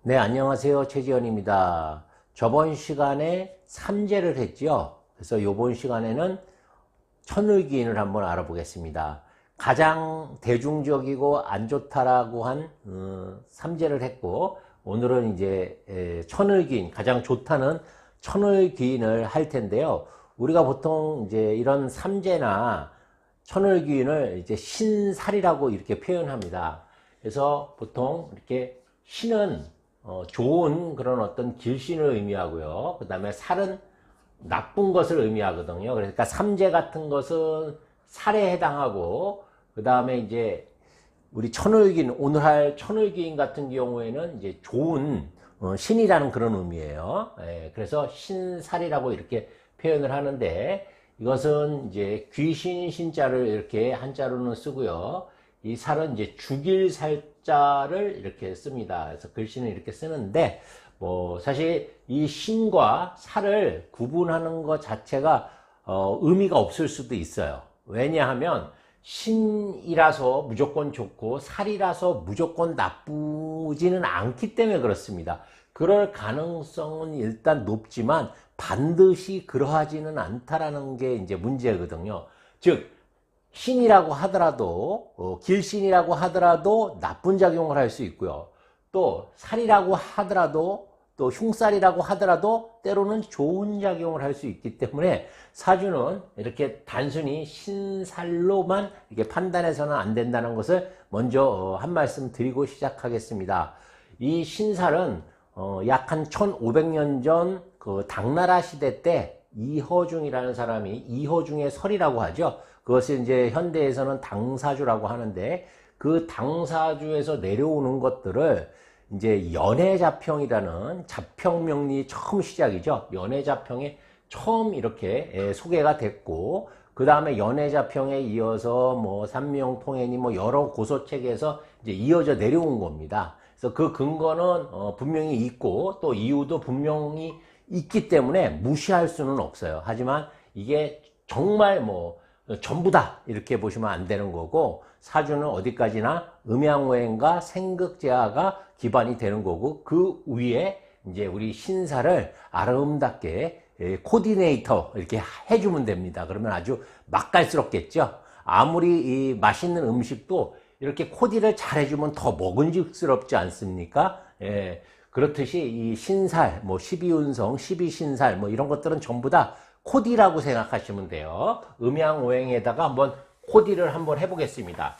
네, 안녕하세요. 최지현입니다. 저번 시간에 삼재를 했죠. 그래서 이번 시간에는 천을기인을 한번 알아보겠습니다. 가장 대중적이고 안 좋다라고 한 삼재를 했고, 오늘은 이제 천을기인, 가장 좋다는 천을기인을 할 텐데요. 우리가 보통 이제 이런 삼재나 천을기인을 이제 신살이라고 이렇게 표현합니다. 그래서 보통 이렇게 신은 좋은 그런 어떤 길신을 의미하고요. 그 다음에 살은 나쁜 것을 의미하거든요. 그러니까 삼재 같은 것은 살에 해당하고, 그 다음에 이제 우리 천을기인, 오늘 할 천을기인 같은 경우에는 이제 좋은 신이라는 그런 의미예요. 그래서 신살이라고 이렇게 표현을 하는데, 이것은 이제 귀신 신자를 이렇게 한자로는 쓰고요. 이 살은 이제 죽일 살자를 이렇게 씁니다. 그래서 글씨는 이렇게 쓰는데, 뭐 사실 이 신과 살을 구분하는 것 자체가 의미가 없을 수도 있어요. 왜냐하면 신이라서 무조건 좋고 살이라서 무조건 나쁘지는 않기 때문에 그렇습니다. 그럴 가능성은 일단 높지만 반드시 그러하지는 않다라는 게 이제 문제거든요. 즉 신이라고 하더라도 길신이라고 하더라도 나쁜 작용을 할 수 있고요. 또 살이라고 하더라도 또 흉살이라고 하더라도 때로는 좋은 작용을 할 수 있기 때문에 사주는 이렇게 단순히 신살로만 이렇게 판단해서는 안 된다는 것을 먼저 한 말씀 드리고 시작하겠습니다. 이 신살은 약 한 1500년 전 그 당나라 시대 때 이허중이라는 사람이 이허중의 설이라고 하죠. 그것이 이제 현대에서는 당사주라고 하는데, 그 당사주에서 내려오는 것들을 이제 연해자평이라는 자평명리 처음 시작이죠. 연해자평에 처음 이렇게 소개가 됐고, 그 다음에 연해자평에 이어서 뭐 삼명통해니 뭐 여러 고서책에서 이제 이어져 내려온 겁니다. 그래서 그 근거는 분명히 있고 또 이유도 분명히 있기 때문에 무시할 수는 없어요. 하지만 이게 정말 뭐 전부다 이렇게 보시면 안 되는 거고, 사주는 어디까지나 음양오행과 생극재화가 기반이 되는 거고, 그 위에 이제 우리 신사를 아름답게 코디네이터 이렇게 해주면 됩니다. 그러면 아주 맛깔스럽겠죠. 아무리 이 맛있는 음식도 이렇게 코디를 잘 해주면 더 먹음직스럽지 않습니까? 예, 그렇듯이 이 신살, 뭐 12운성, 12신살 뭐 이런 것들은 전부 다 코디라고 생각하시면 돼요. 음양오행에다가 한번 코디를 한번 해보겠습니다.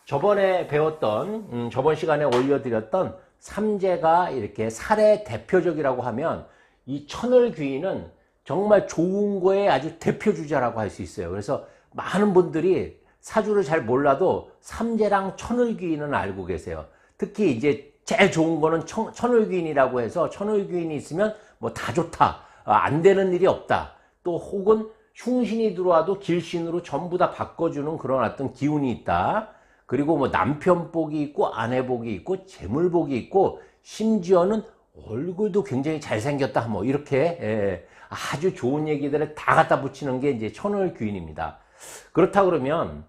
저번에 배웠던, 저번 시간에 올려드렸던 삼재가 이렇게 살의 대표적이라고 하면 이 천을귀인은 정말 좋은 거에 아주 대표주자라고 할 수 있어요. 그래서 많은 분들이 사주를 잘 몰라도 삼재랑 천을귀인은 알고 계세요. 특히 이제 제일 좋은 거는 천을귀인이라고 해서 천을귀인이 있으면 뭐 다 좋다, 안 되는 일이 없다, 또 혹은 흉신이 들어와도 길신으로 전부 다 바꿔주는 그런 어떤 기운이 있다. 그리고 뭐 남편 복이 있고 아내 복이 있고 재물 복이 있고 심지어는 얼굴도 굉장히 잘생겼다, 뭐 이렇게 아주 좋은 얘기들을 다 갖다 붙이는 게 이제 천을귀인입니다. 그렇다 그러면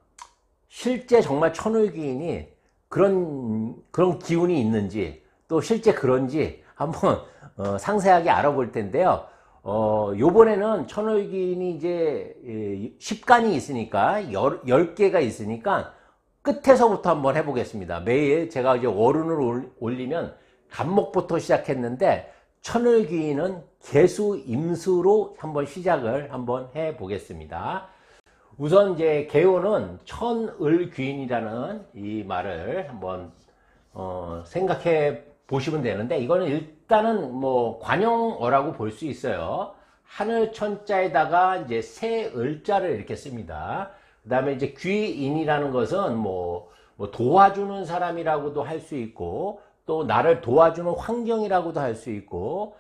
실제 정말 천을귀인이 그런 기운이 있는지, 또 실제 그런지 한번 상세하게 알아볼 텐데요. 요번에는 천을귀인이 이제 10간이 있으니까 10개가 있으니까 끝에서부터 한번 해보겠습니다. 매일 제가 이제 월운을 올리면 간목부터 시작했는데, 천을귀인은 개수 임수로 한번 시작을 한번 해보겠습니다. 우선 이제 개요는 천을귀인이라는 이 말을 한번 생각해 보시면 되는데, 이거는 일단은 뭐 관용어라고 볼 수 있어요. 하늘 천자에다가 이제 새 을자를 이렇게 씁니다. 그 다음에 이제 귀인이라는 것은 뭐 도와주는 사람이라고도 할 수 있고, 또 나를 도와주는 환경이라고도 할 수 있고,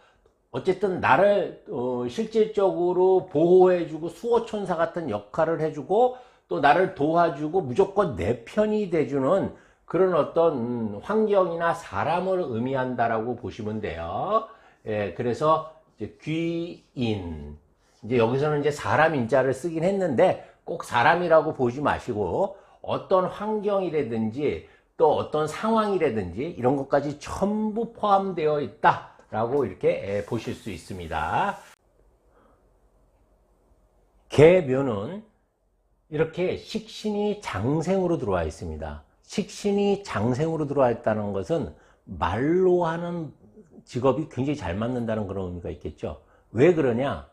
어쨌든 나를 실질적으로 보호해주고 수호천사 같은 역할을 해주고, 또 나를 도와주고 무조건 내 편이 돼주는 그런 어떤 환경이나 사람을 의미한다라고 보시면 돼요. 예, 그래서 이제 귀인, 이제 여기서는 이제 사람 인자를 쓰긴 했는데 꼭 사람이라고 보지 마시고 어떤 환경이라든지 또 어떤 상황이라든지 이런 것까지 전부 포함되어 있다라고 이렇게 보실 수 있습니다. 계묘는 이렇게 식신이 장생으로 들어와 있습니다. 식신이 장생으로 들어와 있다는 것은 말로 하는 직업이 굉장히 잘 맞는다는 그런 의미가 있겠죠. 왜 그러냐?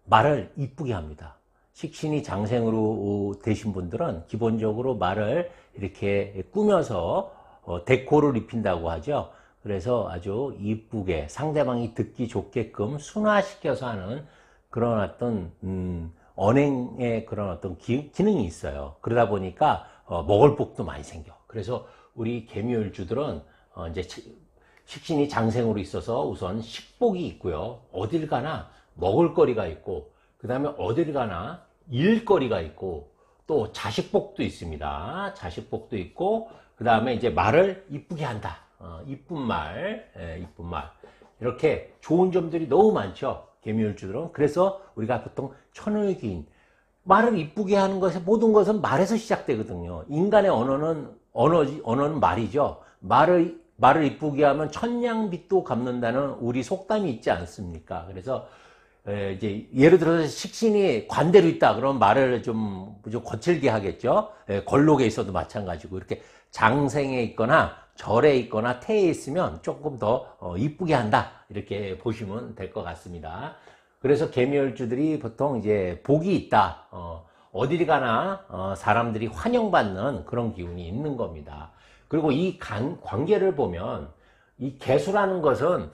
말을 이쁘게 합니다. 식신이 장생으로 되신 분들은 기본적으로 말을 이렇게 꾸며서 데코를 입힌다고 하죠. 그래서 아주 이쁘게 상대방이 듣기 좋게끔 순화시켜서 하는 그런 어떤 언행의 그런 어떤 기능이 있어요. 그러다 보니까 먹을 복도 많이 생겨. 그래서 우리 개묘일주들은 이제 식신이 장생으로 있어서 우선 식복이 있고요. 어딜 가나 먹을거리가 있고, 그 다음에 어딜 가나 일거리가 있고, 또 자식복도 있습니다. 자식복도 있고, 그 다음에 이제 말을 이쁘게 한다. 이쁜 말, 이쁜 말. 이렇게 좋은 점들이 너무 많죠. 개묘일주들은. 그래서 우리가 보통 천을귀인, 말을 이쁘게 하는 것에 모든 것은 말에서 시작되거든요. 인간의 언어는 말이죠. 말을 이쁘게 하면 천냥빚도 갚는다는 우리 속담이 있지 않습니까? 그래서 이제 예를 들어서 식신이 관대로 있다 그러면 말을 좀 거칠게 하겠죠. 걸록에 있어도 마찬가지고 이렇게 장생에 있거나 절에 있거나 태에 있으면 조금 더 이쁘게 한다 이렇게 보시면 될 것 같습니다. 그래서 개묘일주들이 보통 이제 복이 있다. 어딜 가나 사람들이 환영받는 그런 기운이 있는 겁니다. 그리고 이 관계를 보면 이 개수라는 것은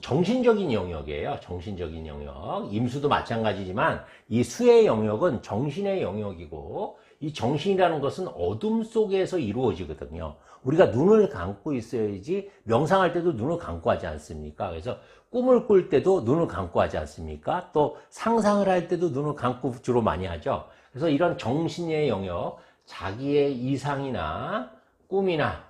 정신적인 영역이에요. 정신적인 영역. 임수도 마찬가지지만 이 수의 영역은 정신의 영역이고, 이 정신이라는 것은 어둠 속에서 이루어지거든요. 우리가 눈을 감고 있어야지, 명상할 때도 눈을 감고 하지 않습니까? 그래서 꿈을 꿀 때도 눈을 감고 하지 않습니까? 또 상상을 할 때도 눈을 감고 주로 많이 하죠. 그래서 이런 정신의 영역, 자기의 이상이나 꿈이나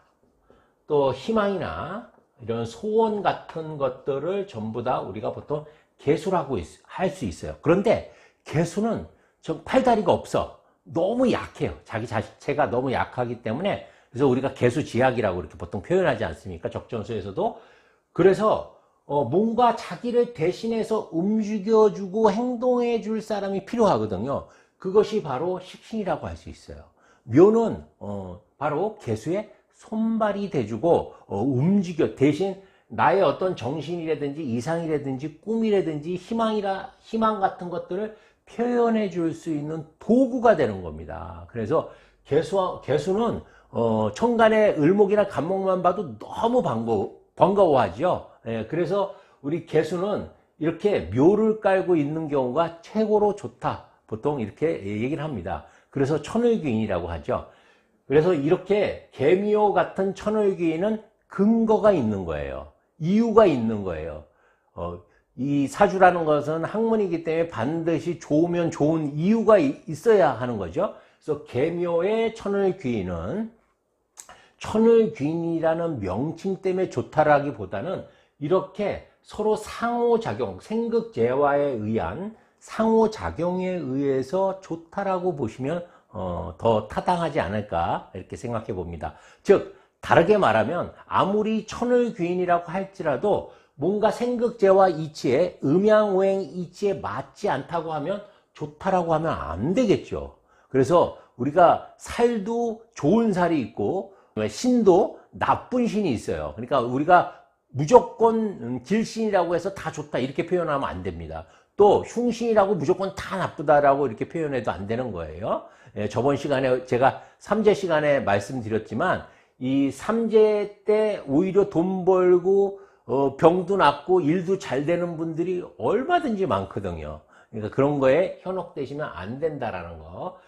또 희망이나 이런 소원 같은 것들을 전부 다 우리가 보통 개수라고 할 수 있어요. 그런데 개수는 좀 팔다리가 없어. 너무 약해요. 자기 자체가 너무 약하기 때문에. 그래서 우리가 개수지약이라고 이렇게 보통 표현하지 않습니까? 적전소에서도. 그래서 뭔가 자기를 대신해서 움직여주고 행동해 줄 사람이 필요하거든요. 그것이 바로 식신이라고 할 수 있어요. 묘는 바로 개수의 손발이 돼주고 움직여, 대신 나의 어떤 정신이라든지 이상이라든지 꿈이라든지 희망 같은 것들을 표현해 줄 수 있는 도구가 되는 겁니다. 그래서 개수는 천간의 을목이나 간목만 봐도 너무 반가워하죠. 그래서 우리 개수는 이렇게 묘를 깔고 있는 경우가 최고로 좋다. 보통 이렇게 얘기를 합니다. 그래서 천을귀인이라고 하죠. 그래서 이렇게 개묘 같은 천을귀인은 근거가 있는 거예요. 이유가 있는 거예요. 이 사주라는 것은 학문이기 때문에 반드시 좋으면 좋은 이유가 있어야 하는 거죠. 그래서 개묘의 천을귀인은 천을귀인이라는 명칭 때문에 좋다라기보다는 이렇게 서로 상호작용, 생극재화에 의한 상호작용에 의해서 좋다라고 보시면 더 타당하지 않을까 이렇게 생각해 봅니다. 즉 다르게 말하면 아무리 천을귀인이라고 할지라도 뭔가 생극재화 이치에 음양오행 이치에 맞지 않다고 하면 좋다라고 하면 안 되겠죠. 그래서 우리가 살도 좋은 살이 있고 신도 나쁜 신이 있어요. 그러니까 우리가 무조건 길신이라고 해서 다 좋다 이렇게 표현하면 안 됩니다. 또 흉신이라고 무조건 다 나쁘다라고 이렇게 표현해도 안 되는 거예요. 저번 시간에 제가 삼재 시간에 말씀드렸지만 이 삼재 때 오히려 돈 벌고 병도 낫고 일도 잘 되는 분들이 얼마든지 많거든요. 그러니까 그런 거에 현혹되시면 안 된다라는 거.